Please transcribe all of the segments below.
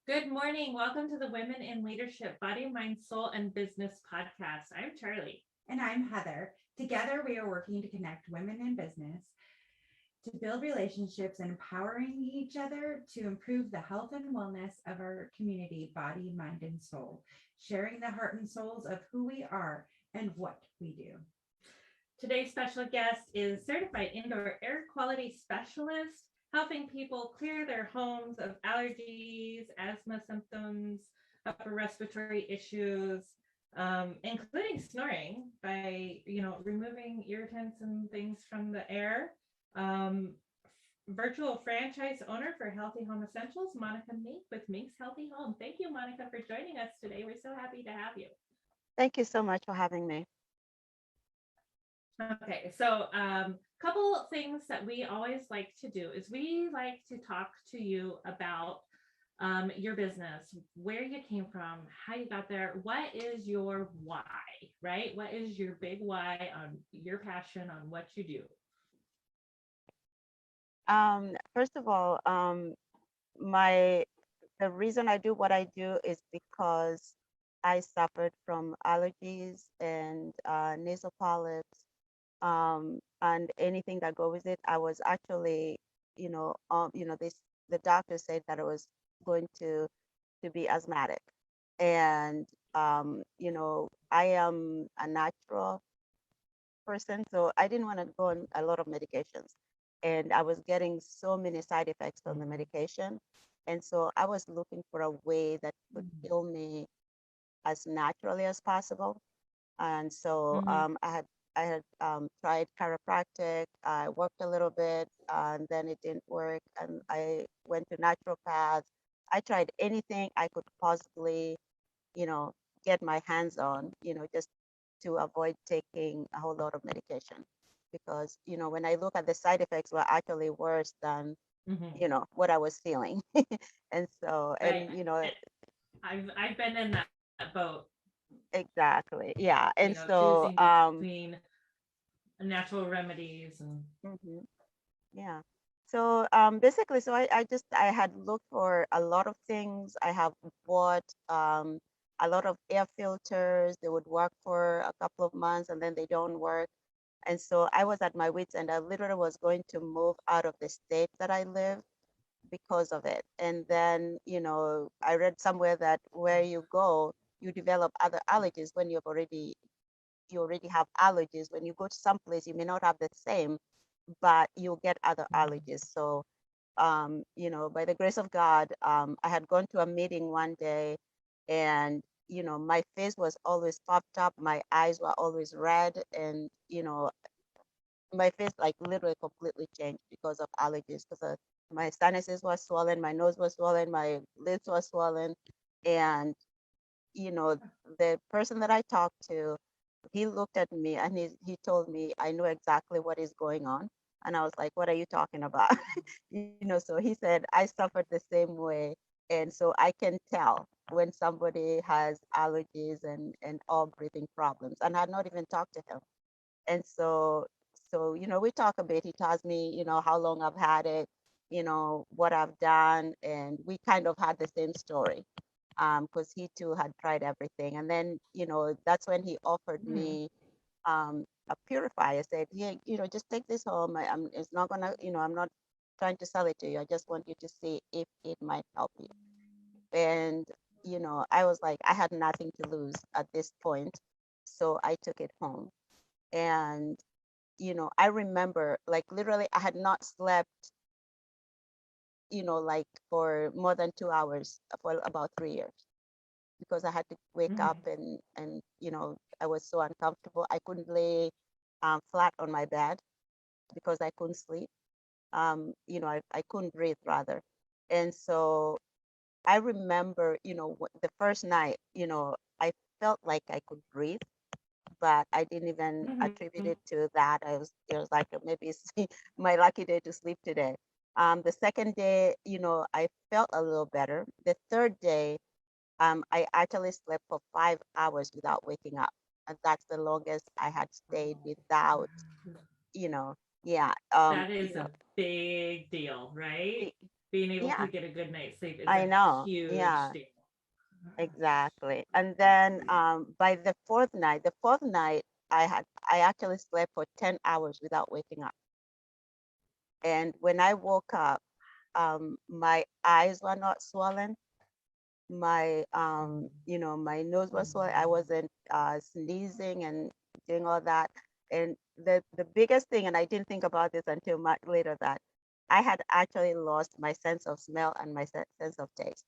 Good morning. Welcome to the Women in Leadership Body, Mind, Soul, and Business podcast. I'm Charlie. And I'm Heather. Together, we are working to connect women in business, to build relationships and empowering each other to improve the health and wellness of our community, body, mind, and soul, sharing the heart and souls of who we are and what we do. Today's special guest is certified indoor air quality specialist, helping people clear their homes of allergies, asthma symptoms, upper respiratory issues, including snoring by removing irritants and things from the air. Um, Virtual franchise owner for Healthy Home Essentials, Monica Mink with Mink's Healthy Home. Thank you, Monica, for joining us today. We're so happy to have you. Thank you so much for having me. Okay, so couple things that we always like to do is we like to talk to you about your business, where you came from, how you got there, what is your why, right? What is your big why on your passion on what you do? First of all, my the reason I do what I do is because I suffered from allergies and nasal polyps, and anything that goes with it. I was actually, this the doctor said that I was going to be asthmatic, and I am a natural person, so I didn't want to go on a lot of medications. And I was getting so many side effects from the medication. And so I was looking for a way that could heal me as naturally as possible. And so Mm-hmm. I had tried chiropractic. I worked a little bit, and then it didn't work. And I went to naturopath. I tried anything I could possibly, you know, get my hands on, just to avoid taking a whole lot of medication. Because, when I look at the side effects were actually worse than, Mm-hmm. what I was feeling. And so, Right. I've been in that boat, exactly. Yeah. And choosing so, between natural remedies and mhm, yeah. So basically, so I had looked for a lot of things. I have bought a lot of air filters. They would work for a couple of months and then they don't work. And so I was at my wits end. I literally was going to move out of the state that I live because of it. And then, I read somewhere that where you go, you develop other allergies when you already have allergies. When you go to some place, you may not have the same, but you'll get other allergies. So, by the grace of God, I had gone to a meeting one day, and my face was always popped up, my eyes were always red, and my face like literally completely changed because of allergies. Because my sinuses were swollen, my nose was swollen, my lips were swollen, and you know the person that I talked to, he looked at me and he told me, I know exactly what is going on. And I was like, what are you talking about? So he said, I suffered the same way. And so I can tell when somebody has allergies and all breathing problems. And I had not even talked to him. And so we talk a bit. He tells me, how long I've had it, what I've done. And we kind of had the same story, because he too had tried everything. And then, that's when he offered mm-hmm. me a purifier. Said, yeah, just take this home. It's not gonna, I'm not trying to sell it to you. I just want you to see if it might help you. And, I was like, I had nothing to lose at this point. So I took it home. And, I remember like literally I had not slept, like for more than 2 hours for about 3 years, because I had to wake Mm-hmm. up and I was so uncomfortable. I couldn't lay flat on my bed because I couldn't sleep. I couldn't breathe rather. And so I remember, the first night, I felt like I could breathe, but I didn't even attribute Mm-hmm. it to that. It was like maybe it's my lucky day to sleep today. The second day, I felt a little better. The third day, I actually slept for 5 hours without waking up. And that's the longest I had stayed without, you know, yeah, That is a big deal, right? be- being able Yeah, to get a good night's sleep is I a know. huge Yeah, deal. exactly. And then by the fourth night, I actually slept for 10 hours without waking up. And when I woke up, my eyes were not swollen. My my nose was swollen. I wasn't sneezing and doing all that. And the biggest thing, and I didn't think about this until much later, that I had actually lost my sense of smell and my sense of taste,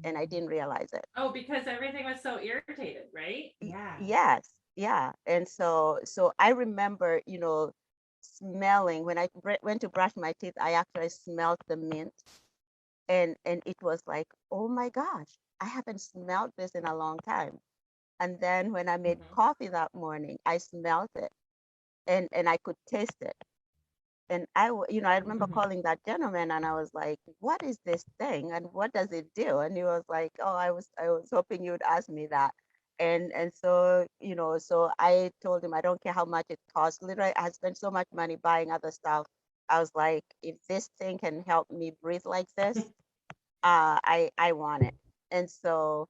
and I didn't realize it. Oh, because everything was so irritated, right? Yeah. Yes, yeah. And so I remember, smelling when I went to brush my teeth, I actually smelled the mint, and it was like, oh my gosh, I haven't smelled this in a long time. And then when I made Mhm. coffee that morning, I smelled it, and I could taste it. And I remember Mhm. calling that gentleman, and I was like, what is this thing and what does it do? And he was like, oh, I was hoping you'd ask me that. And so, so I told him, I don't care how much it costs. Literally, I spent so much money buying other stuff. I was like, if this thing can help me breathe like this, I want it. And so,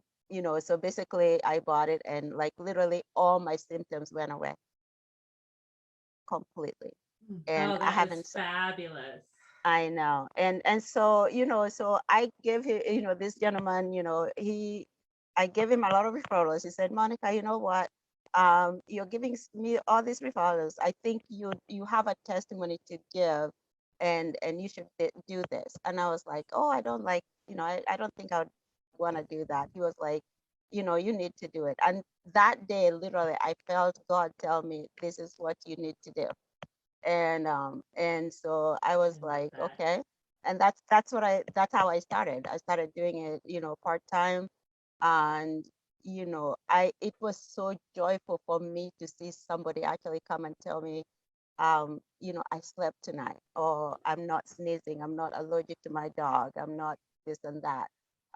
so basically I bought it, and like literally all my symptoms went away completely. And Oh, I that is haven't. fabulous. I know. And so, so I gave him, this gentleman, I gave him a lot of referrals. He said, Monica, you know what? You're giving me all these referrals. I think you have a testimony to give, and you should do this. And I was like, oh, I don't like, I don't think I would want to do that. He was like, you need to do it. And that day, literally, I felt God tell me, this is what you need to do. And so I I was love like, that. okay. And that's how I started. I started doing it, part-time. And I it was so joyful for me to see somebody actually come and tell me, I slept tonight, or I'm not sneezing, I'm not allergic to my dog, I'm not this and that.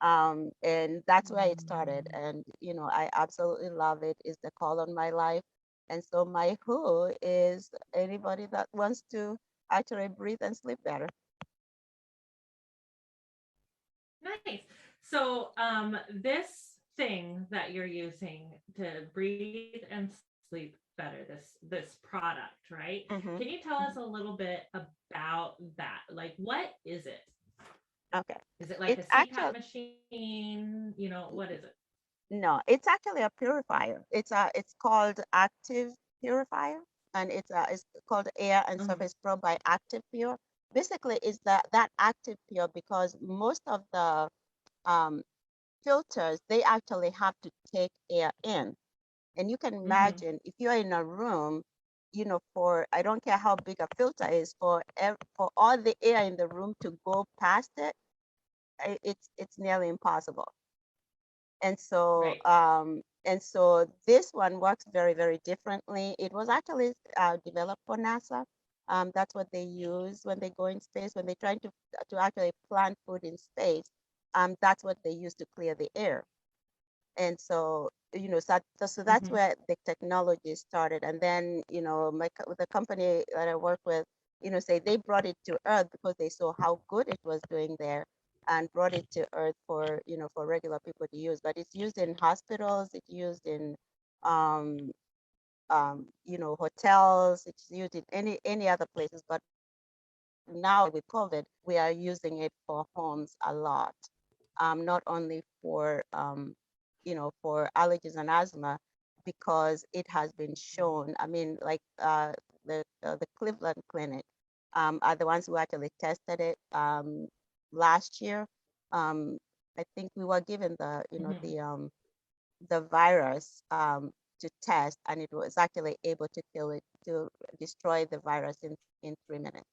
And that's where it started. And I absolutely love it. It's the call on my life. And so my who is anybody that wants to actually breathe and sleep better. Nice. So, this thing that you're using to breathe and sleep better, this product, right? Can Hmm. you tell us a little bit about that? Like, what is it? Okay. Is it like a It's CPAP actually machine? What is it? no, it's actually a purifier. It's called active purifier, and it's called air and Mhm. surface probe by Active Pure. Basically, it's that Active Pure, because most of the um, filters, they actually have to take air in. And you can Mhm. imagine if you're in a room, for I don't care how big a filter is, for all the air in the room to go past it, it's nearly impossible. Right. And so this one works very, very differently. It was actually developed for NASA. That's what they use when they go in space, when they're trying to actually plant food in space. That's what they use to clear the air. And so, so that's Mhm. where the technology started. And then, the company that I work with, say they brought it to Earth because they saw how good it was doing there, and brought it to Earth for, for regular people to use. But it's used in hospitals, it's used in, um, hotels, it's used in any other places. But now with COVID, we are using it for homes a lot, not only for allergies and asthma, because it has been shown. I mean, like the Cleveland Clinic are the ones who actually tested it last year. Um, I think we were given Mhm. the virus to test, and it was actually able to kill it, to destroy the virus in 3 minutes.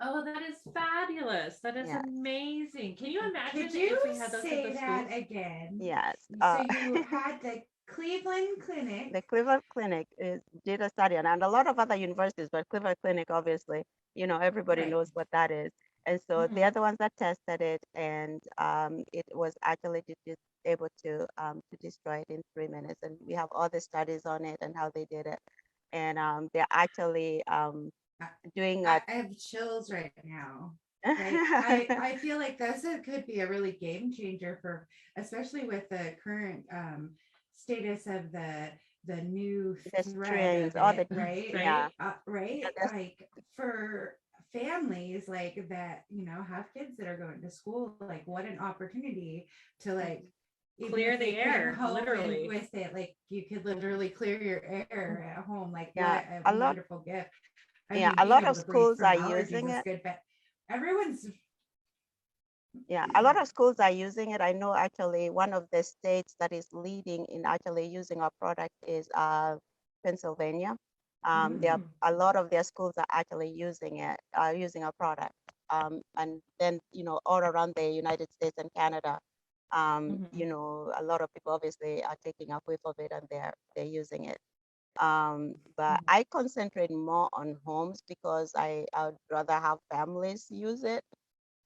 Oh, that is fabulous. That is Yeah. amazing. Can you imagine Could you if we had those at the say that schools? again? Yes. So you had the Cleveland Clinic. The Cleveland Clinic did a study, and a lot of other universities, but Cleveland Clinic, obviously, everybody Right. knows what that is. And so they're Mhm. the ones that tested it, and it was actually able to destroy it in 3 minutes. And we have all the studies on it and how they did it. And they're actually I, doing I a have chills right now. I feel like could be a really game changer for, especially with the current status of the new The thread strings, of all the it, right? yeah, Right? that's Like for families like that, have kids that are going to school, like what an opportunity to like even Clear if they the came air, home and literally. with it, like you could literally clear your air at home. Like what yeah, a a lot, wonderful gift. I yeah, mean, a being lot able of to breathe schools from are allergies using is it. good, but everyone's Yeah, a lot of schools are using it. I know actually one of the states that is leading in actually using our product is Pennsylvania. There are Mm. a lot of their schools are actually using it, using our product. And then, all around the United States and Canada, Mhm. a lot of people obviously are taking a whiff of it and they're using it. But Mhm. I concentrate more on homes because I'd rather have families use it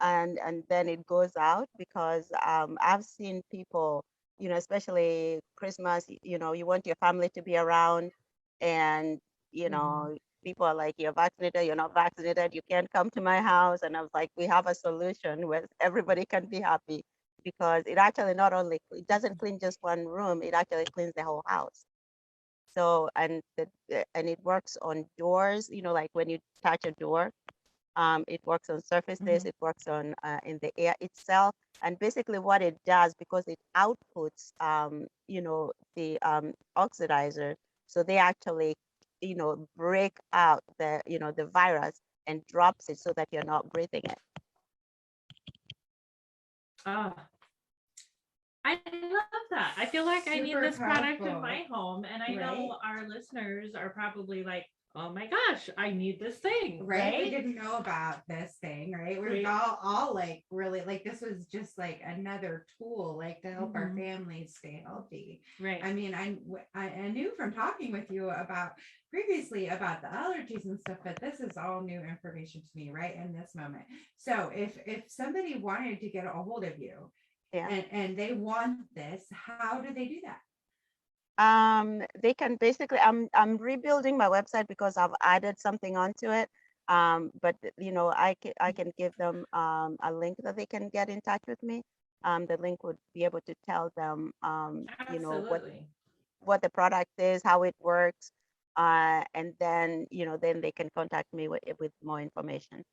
and then it goes out because I've seen people, especially Christmas, you want your family to be around and, you Mhm. know, people are like, you're vaccinated, you're not vaccinated, you can't come to my house. And I was like, we have a solution where everybody can be happy because it actually not only, it doesn't clean just one room, it actually cleans the whole house. So, and it works on doors, like when you touch a door, it works on surfaces, Mhm. it works on in the air itself. And basically what it does, because it outputs, the oxidizer, so they actually, break out the virus and drops it so that you're not breathing it. Ah, I love that. I feel like I need super this product in powerful, my home, and I right? know our listeners are probably like, "Oh my gosh, I need this thing!" Right? We Right? didn't know about this thing, right? We're Right. all like really like this was just like another tool like to help our Mhm. families stay healthy. Right. I mean, I knew from talking with you about previously about the allergies and stuff, but this is all new information to me right in this moment. So if somebody wanted to get a hold of you Yeah. and they want this, how do they do that? They can basically, I'm rebuilding my website because I've added something onto it. But I can give them a link that they can get in touch with me. The link would be able to tell them, Absolutely. what the product is, how it works, and then they can contact me with more information.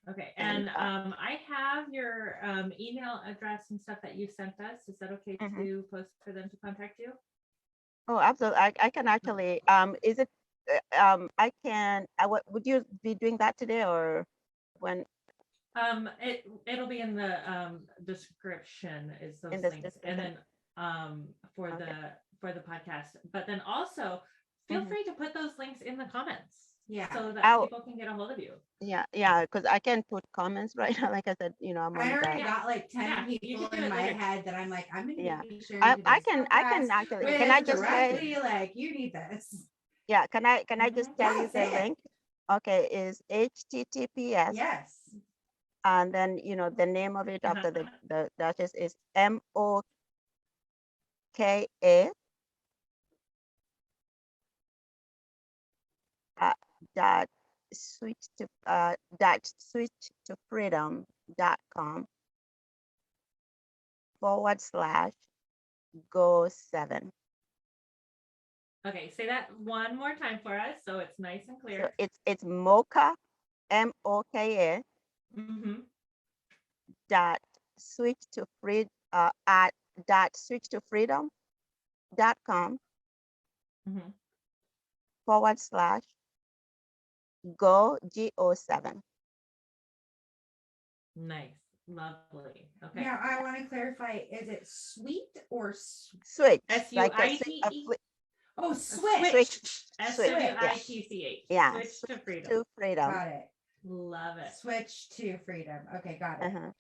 Okay. And And I have your email address and stuff that you sent us. Is that okay mhm. to post for them to contact you? Oh, absolutely. I can actually. Is it? I can. Would you be doing that today or when It'll be in the description is in those this links, and discussion? then for Okay. the podcast. But then also feel Hmm. free to put those links in the comments Yeah. so that Oh, people can get a hold of you. yeah, because I can put comments right now. Like I said, I'm I on already the. Yeah, got like 10 yeah, you people can do in it my later. head that I'm like, I'm going to Yeah, be sharing I today's can. I podcast can actually. Can I with just say? directly, like, you need this. Yeah. Can I just Mhm. tell Yeah, you the say it. link? Okay, is HTTPS, Yes. and then the name of it after the dashes is MOKA uh, dot switch to freedom.com/go7. Okay, say that one more time for us so it's nice and So clear. it's mocha MOKA Mm-hmm. dot switch to free at dot switch to freedom.com Mm-hmm. /go7. Nice, lovely. Okay, Now, I want to clarify, is it sweet or Switch S U like I T E. oh, switch switch? S switch. W Yeah, I Switch. T C H. yeah, Switch to switch freedom. to freedom. Got it. Love it. Switch to freedom. Okay, got it. Uh-huh.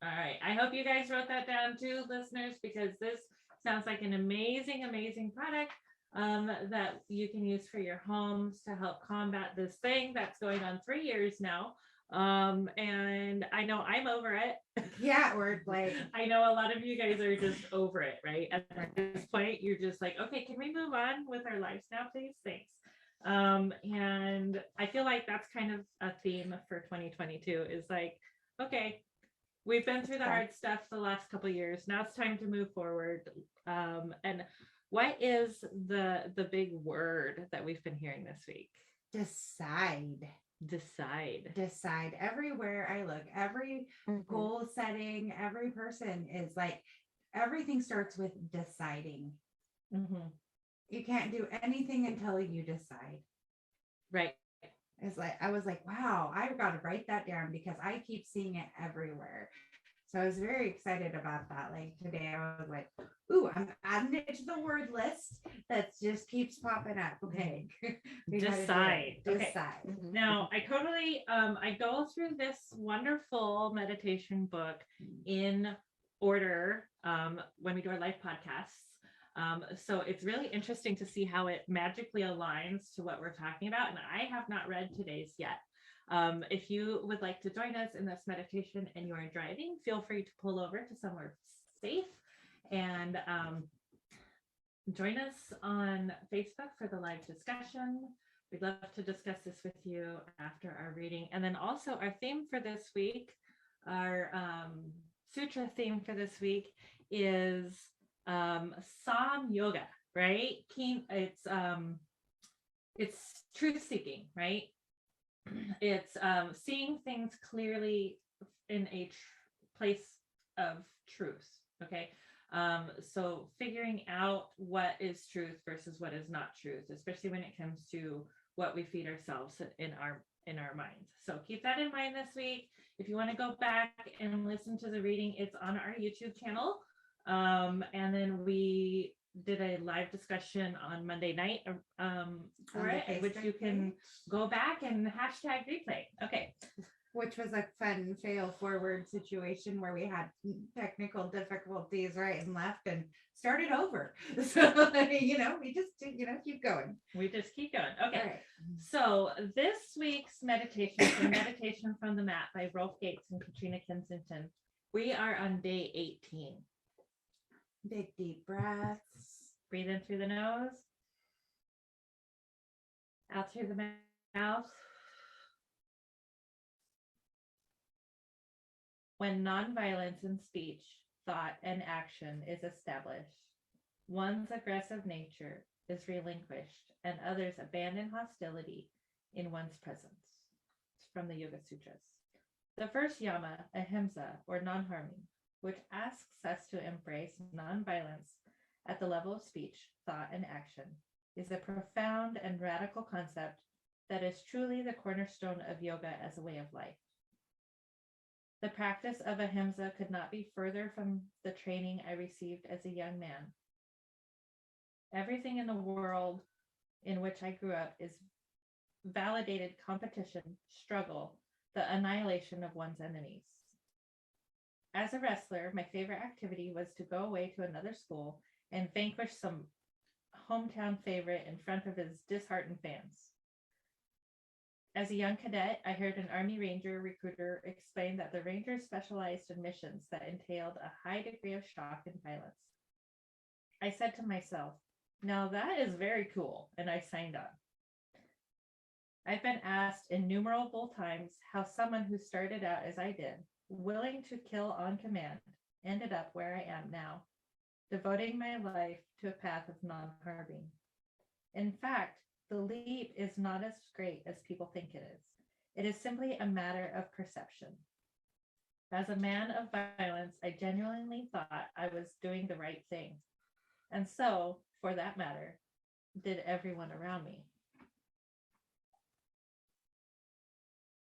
All right. I hope you guys wrote that down too, listeners, because this sounds like an amazing, amazing product that you can use for your homes to help combat this thing that's going on 3 years now. And I know I'm over it. Yeah, we're like, I know a lot of you guys are just over it, right? At this point, you're just like, okay, can we move on with our lives now, please? Thanks. And I feel like that's kind of a theme for 2022 is like, okay, we've been through the hard stuff the last couple of years. Now it's time to move forward. And what is the big word that we've been hearing this week? Decide. Decide. Everywhere I look, every goal setting, every person is like, everything starts with deciding. You can't do anything until you decide. Right. It's like, I was like, wow, I've got to write that down because I keep seeing it everywhere. So I was very excited about that. Like today I was like, ooh, I'm adding it to the word list that just keeps popping up. Okay. Decide. Okay. Decide. Now I totally I go through this wonderful meditation book in order when we do our live podcasts. So it's really interesting to see how it magically aligns to what we're talking about. And I have not read today's yet. If you would like to join us in this meditation and you are driving, feel free to pull over to somewhere safe and join us on Facebook for the live discussion. We'd love to discuss this with you after our reading. And then also our theme for this week, our sutra theme for this week is Sam Yoga, right? It's truth seeking, right? It's seeing things clearly in a place of truth. Okay. So figuring out what is truth versus what is not truth, especially when it comes to what we feed ourselves in our minds. So keep that in mind this week. If you want to go back and listen to the reading, it's on our YouTube channel. And then we did a live discussion on Monday night for it, which you can go back and hashtag replay. Okay. Which was a fun fail forward situation where we had technical difficulties right and left and started over. So, we just, keep going. We just keep going. Okay. Right. So this week's meditation is a meditation from the mat by Rolf Gates and Katrina Kensington. We are on day 18. Big deep breaths. Breathe in through the nose. Out through the mouth. When nonviolence in speech, thought, and action is established, one's aggressive nature is relinquished and others abandon hostility in one's presence. It's from the Yoga Sutras. The first yama, ahimsa, or non-harming, which asks us to embrace nonviolence at the level of speech, thought, and action, is a profound and radical concept that is truly the cornerstone of yoga as a way of life. The practice of ahimsa could not be further from the training I received as a young man. Everything in the world in which I grew up is validated competition, struggle, the annihilation of one's enemies. As a wrestler, my favorite activity was to go away to another school and vanquish some hometown favorite in front of his disheartened fans. As a young cadet, I heard an Army Ranger recruiter explain that the Rangers specialized in missions that entailed a high degree of shock and violence. I said to myself, now that is very cool, and I signed on. I've been asked innumerable times how someone who started out as I did, willing to kill on command, ended up where I am now, devoting my life to a path of non-harming. In fact, the leap is not as great as people think it is. It is simply a matter of perception. As a man of violence, I genuinely thought I was doing the right thing. And so, for that matter, did everyone around me.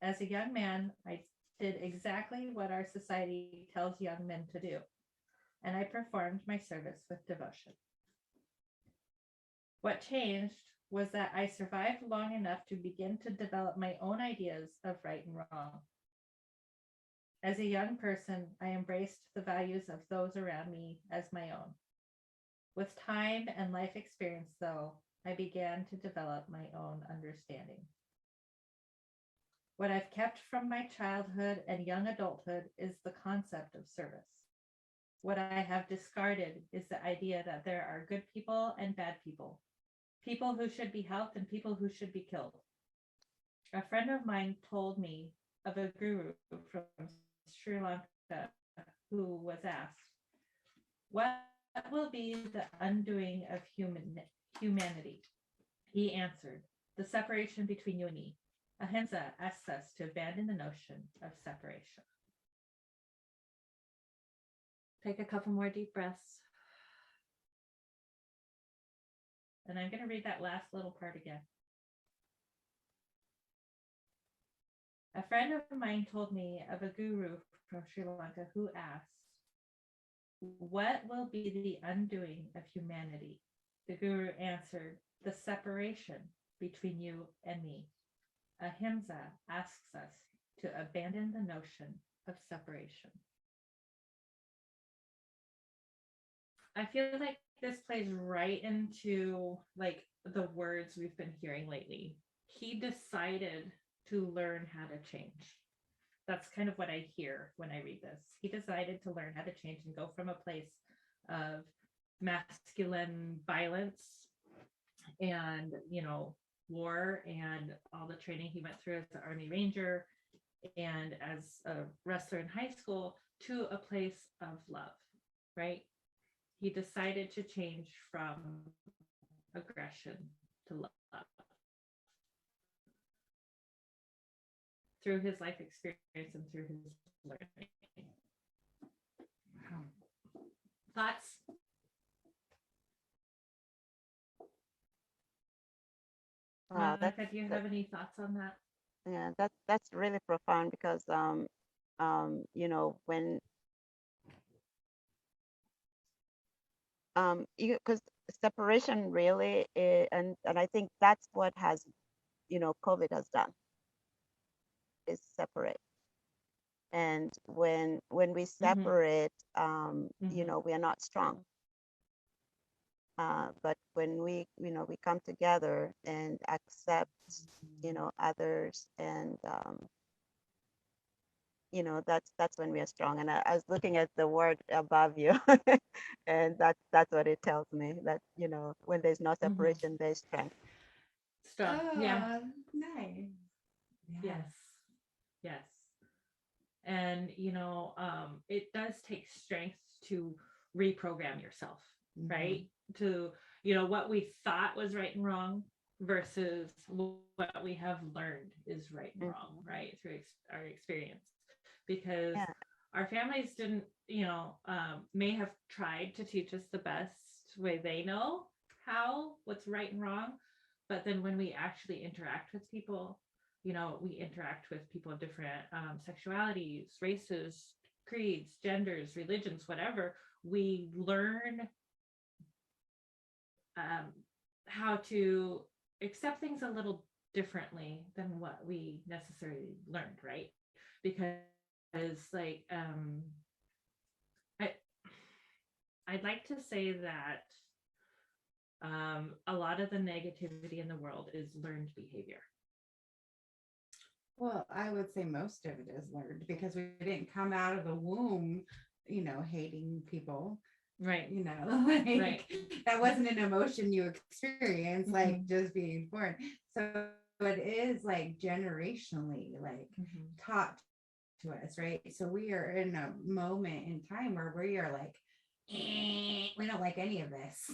As a young man, I did exactly what our society tells young men to do, and I performed my service with devotion. What changed was that I survived long enough to begin to develop my own ideas of right and wrong. As a young person, I embraced the values of those around me as my own. With time and life experience, though, I began to develop my own understanding. What I've kept from my childhood and young adulthood is the concept of service. What I have discarded is the idea that there are good people and bad people, people who should be helped and people who should be killed. A friend of mine told me of a guru from Sri Lanka who was asked, what will be the undoing of humanity? He answered, the separation between you and me. Ahimsa asks us to abandon the notion of separation. Take a couple more deep breaths. And I'm going to read that last little part again. A friend of mine told me of a guru from Sri Lanka who asked, what will be the undoing of humanity? The guru answered, the separation between you and me. Ahimsa asks us to abandon the notion of separation. I feel like this plays right into like the words we've been hearing lately. He decided to learn how to change. That's kind of what I hear when I read this. He decided to learn how to change and go from a place of masculine violence and, you know, war and all the training he went through as an Army Ranger and as a wrestler in high school to a place of love, right? He decided to change from aggression to love. Through his life experience and through his learning. Wow. Thoughts? Wow, Monica, do you have any thoughts on that? yeah, that's really profound because you know, when because separation really and I think that's what has, you know, COVID has done, is separate. And when we separate, you know, we are not strong. But when we, you know, we come together and accept, you know, others, and you know, that's when we are strong. And I was looking at the word above you, and that's what it tells me, that, you know, when there's no separation, there's strength. Strong. Yeah. Nice. Yes. Yes. And, you know, it does take strength to reprogram yourself, right? To, you know, what we thought was right and wrong versus what we have learned is right and wrong, right? Through our experience. Because our families didn't, you know, may have tried to teach us the best way they know how, what's right and wrong. But then when we actually interact with people, you know, we interact with people of different sexualities, races, creeds, genders, religions, whatever. We learn how to accept things a little differently than what we necessarily learned, right? Because like I'd like to say that a lot of the negativity in the world is learned behavior. Well, I would say most of it is learned because we didn't come out of the womb, you know, hating people. Right. You know, like that wasn't an emotion you experienced, like just being born. So it is like generationally, like taught to us, right? So we are in a moment in time where we are like, we don't like any of this.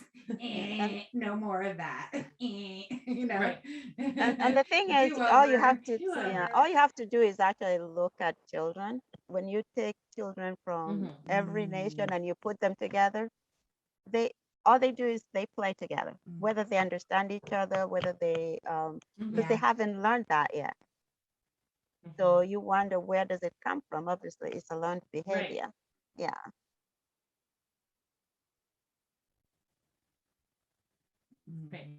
No more of that. You know. Right. And the thing is, all you have to do is actually look at children. When you take children from every nation and you put them together, all they do is they play together, whether they understand each other, whether they because they haven't learned that yet. So you wonder, where does it come from? Obviously, it's a learned behavior. Yeah. Right.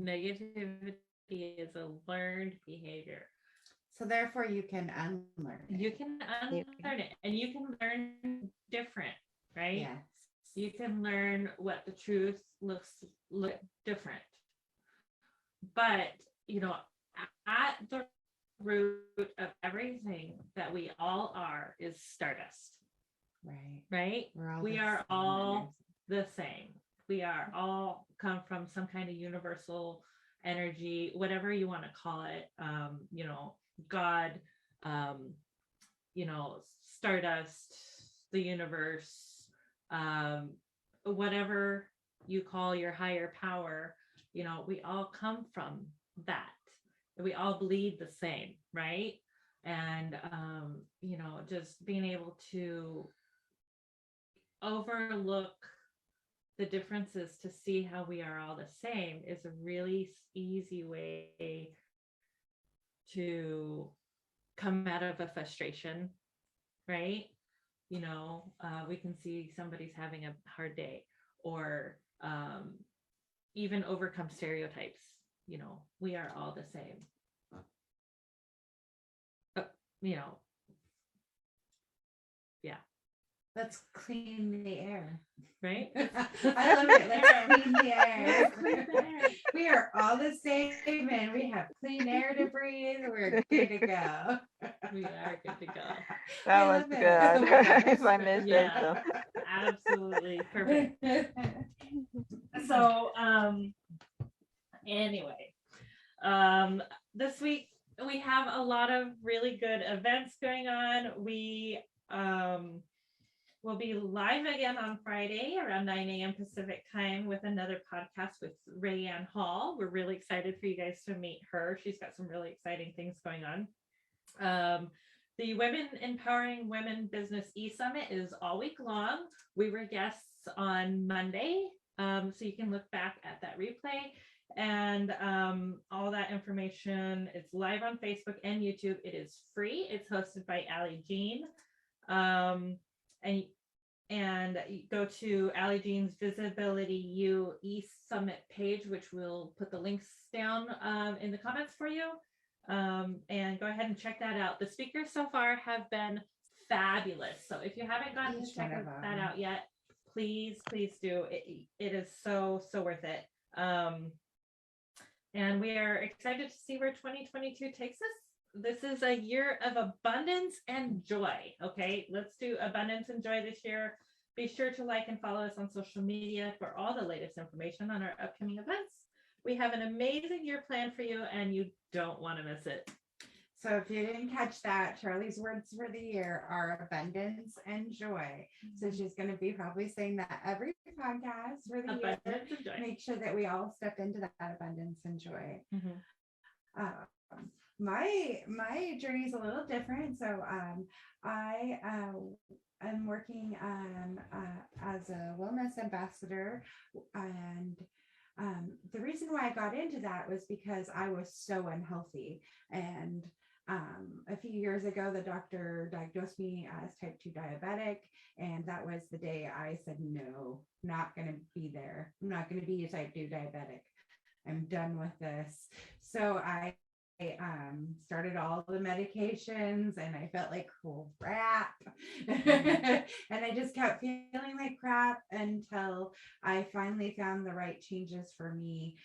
Negativity is a learned behavior. So therefore you can unlearn it. You can unlearn it, and you can learn different, right? Yes. You can learn what the truth looks different. But, you know, at the root of everything that we all are is stardust. Right. Right? We are all the same. We are all come from some kind of universal energy, whatever you want to call it, you know, God, you know, stardust, the universe, whatever you call your higher power, you know, we all come from that. We all bleed the same, right? And, you know, just being able to overlook the differences to see how we are all the same is a really easy way to come out of a frustration, right? You know, we can see somebody's having a hard day, or even overcome stereotypes. You know, we are all the same. You know, yeah. Let's clean the air. Right? I love it. Let's clean the air. Clean the air. We are all the same, and we have clean air to breathe. We're good to go. We are good to go. That I was love it. good. If I missed it, Yeah. so. Absolutely perfect. So anyway, this week we have a lot of really good events going on. We will be live again on Friday around 9 a.m. Pacific time with another podcast with Rayanne Hall. We're really excited for you guys to meet her. She's got some really exciting things going on. The Women Empowering Women Business E-Summit is all week long. We were guests on Monday, so you can look back at that replay. And all that information is live on Facebook and YouTube. It is free. It's hosted by Allie Jean. And you go to Allie Jean's Visibility U East Summit page, which we'll put the links down in the comments for you. And go ahead and check that out. The speakers so far have been fabulous. So if you haven't gotten to check that out yet, please do. It is so worth it. And we are excited to see where 2022 takes us. This is a year of abundance and joy. Okay, let's do abundance and joy this year. Be sure to like and follow us on social media for all the latest information on our upcoming events. We have an amazing year planned for you, and you don't want to miss it. So if you didn't catch that, Charlie's words for the year are abundance and joy. So she's going to be probably saying that every podcast for the year. Abundance and joy. Make sure that we all step into that abundance and joy. Mhm. My journey is a little different. So I am working as a wellness ambassador, and the reason why I got into that was because I was so unhealthy. And a few years ago, the doctor diagnosed me as type 2 diabetic. And that was the day I said, no, not going to be there. I'm not going to be a type 2 diabetic. I'm done with this. So I started all the medications, and I felt like crap. And I just kept feeling like crap until I finally found the right changes for me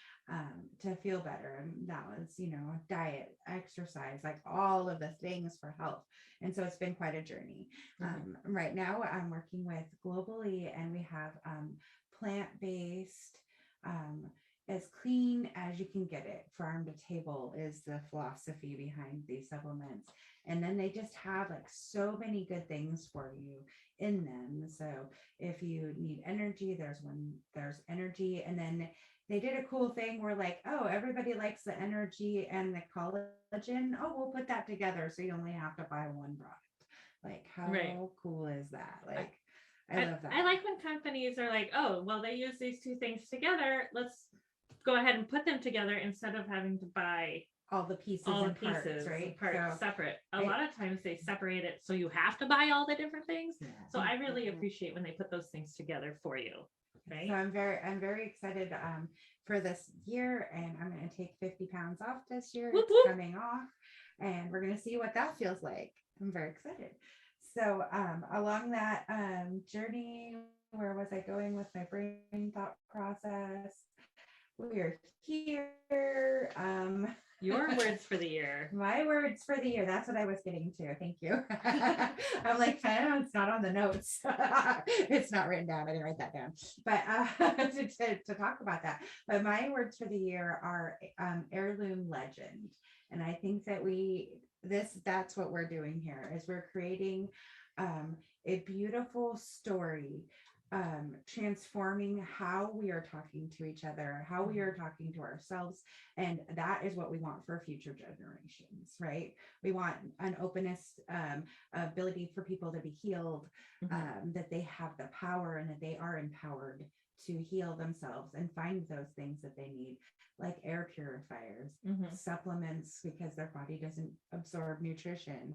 to feel better. And that was, diet, exercise, like all of the things for health. And so it's been quite a journey. Right now I'm working with Globally, and we have plant-based, as clean as you can get it, farm to table is the philosophy behind these supplements. And then they just have like so many good things for you in them. So if you need energy, there's energy. And then they did a cool thing where like, oh, everybody likes the energy and the collagen. Oh, we'll put that together, so you only have to buy one product. Like, how cool is that? Like, I love that. I like when companies are like, oh, well, they use these two things together. Let's go ahead and put them together instead of having to buy all the pieces right? Parts separate. A lot of times they separate it so you have to buy all the different things. Yeah. So I really appreciate when they put those things together for you. Right. So I'm very excited for this year, and I'm going to take 50 pounds off this year. Whoop, it's whoop. coming off, and we're going to see what that feels like. I'm very excited. So along that journey, where was I going with my brain thought process? We're here. Your words for the year. My words for the year. That's what I was getting to. Thank you. I'm like, I know it's not on the notes. It's not written down. I didn't write that down. But to talk about that. But my words for the year are heirloom legend. And I think that that's what we're doing here is we're creating a beautiful story, transforming how we are talking to each other, how we are talking to ourselves. And that is what we want for future generations, right? We want an openness, ability for people to be healed, that they have the power and that they are empowered to heal themselves and find those things that they need, like air purifiers, supplements, because their body doesn't absorb nutrition.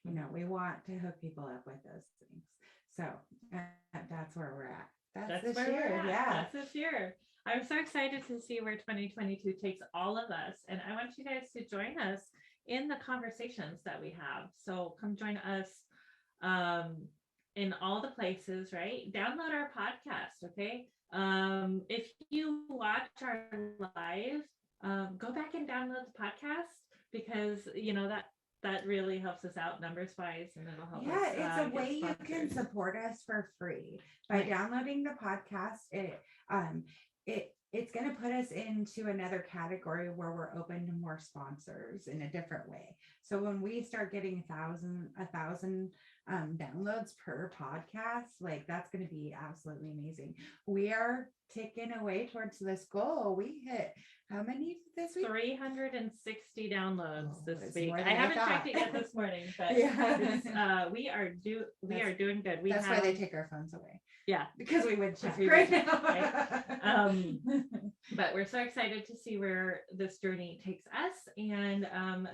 You know, we want to hook people up with those things. So that's where we're at. That's this where year. we're at. Yeah. That's this year. I'm so excited to see where 2022 takes all of us. And I want you guys to join us in the conversations that we have. So come join us in all the places, right? Download our podcast, okay? If you watch our live, go back and download the podcast because, you know, that really helps us out numbers wise, and it'll help us. It's a way you can support us for free by downloading the podcast. It's going to put us into another category where we're open to more sponsors in a different way. So when we start getting a thousand downloads per podcast, like that's going to be absolutely amazing. We are ticking away towards this goal. We hit how many this week? 360 downloads this it's week. more than I I haven't thought. checked it yet this morning, but we are doing good. That's why they take our phones away. Yeah, because we would check we right would now. Right? But we're so excited to see where this journey takes us. And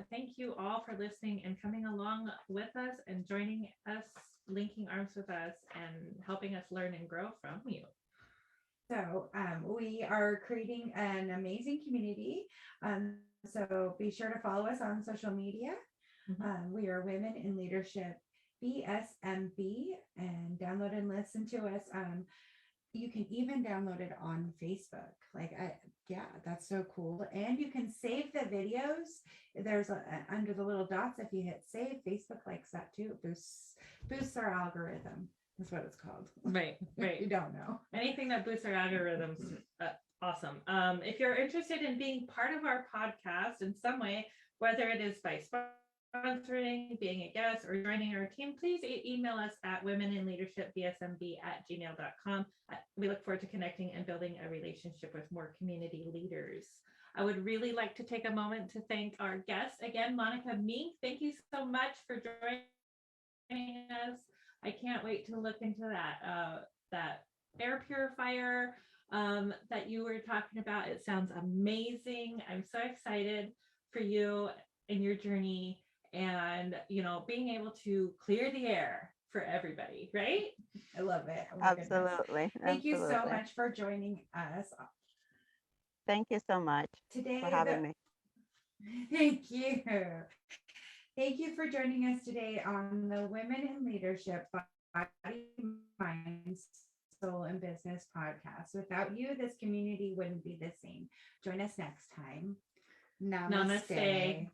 thank you all for listening and coming along with us and joining us, linking arms with us and helping us learn and grow from you. So we are creating an amazing community. So be sure to follow us on social media. We are Women in Leadership BSMB, and download and listen to us. You can even download it on Facebook. That's so cool. And you can save the videos. There's under the little dots. If you hit save, Facebook likes that too. Boosts our algorithm. That's what it's called. Right. You don't know. Anything that boosts our algorithms, awesome. If you're interested in being part of our podcast in some way, whether it is by sponsoring, being a guest, or joining our team, please email us at womeninleadershipbsmb@gmail.com. We look forward to connecting and building a relationship with more community leaders. I would really like to take a moment to thank our guests again, Monica Mink. Thank you so much for joining us. I can't wait to look into that air purifier that you were talking about. It sounds amazing. I'm so excited for you and your journey, and being able to clear the air for everybody, right? I love it. Oh Absolutely. Thank you so much for joining us. Thank you so much today for having me. Thank you. Thank you for joining us today on the Women in Leadership Body, Mind, Soul, and Business podcast. Without you, this community wouldn't be the same. Join us next time. Namaste. Namaste.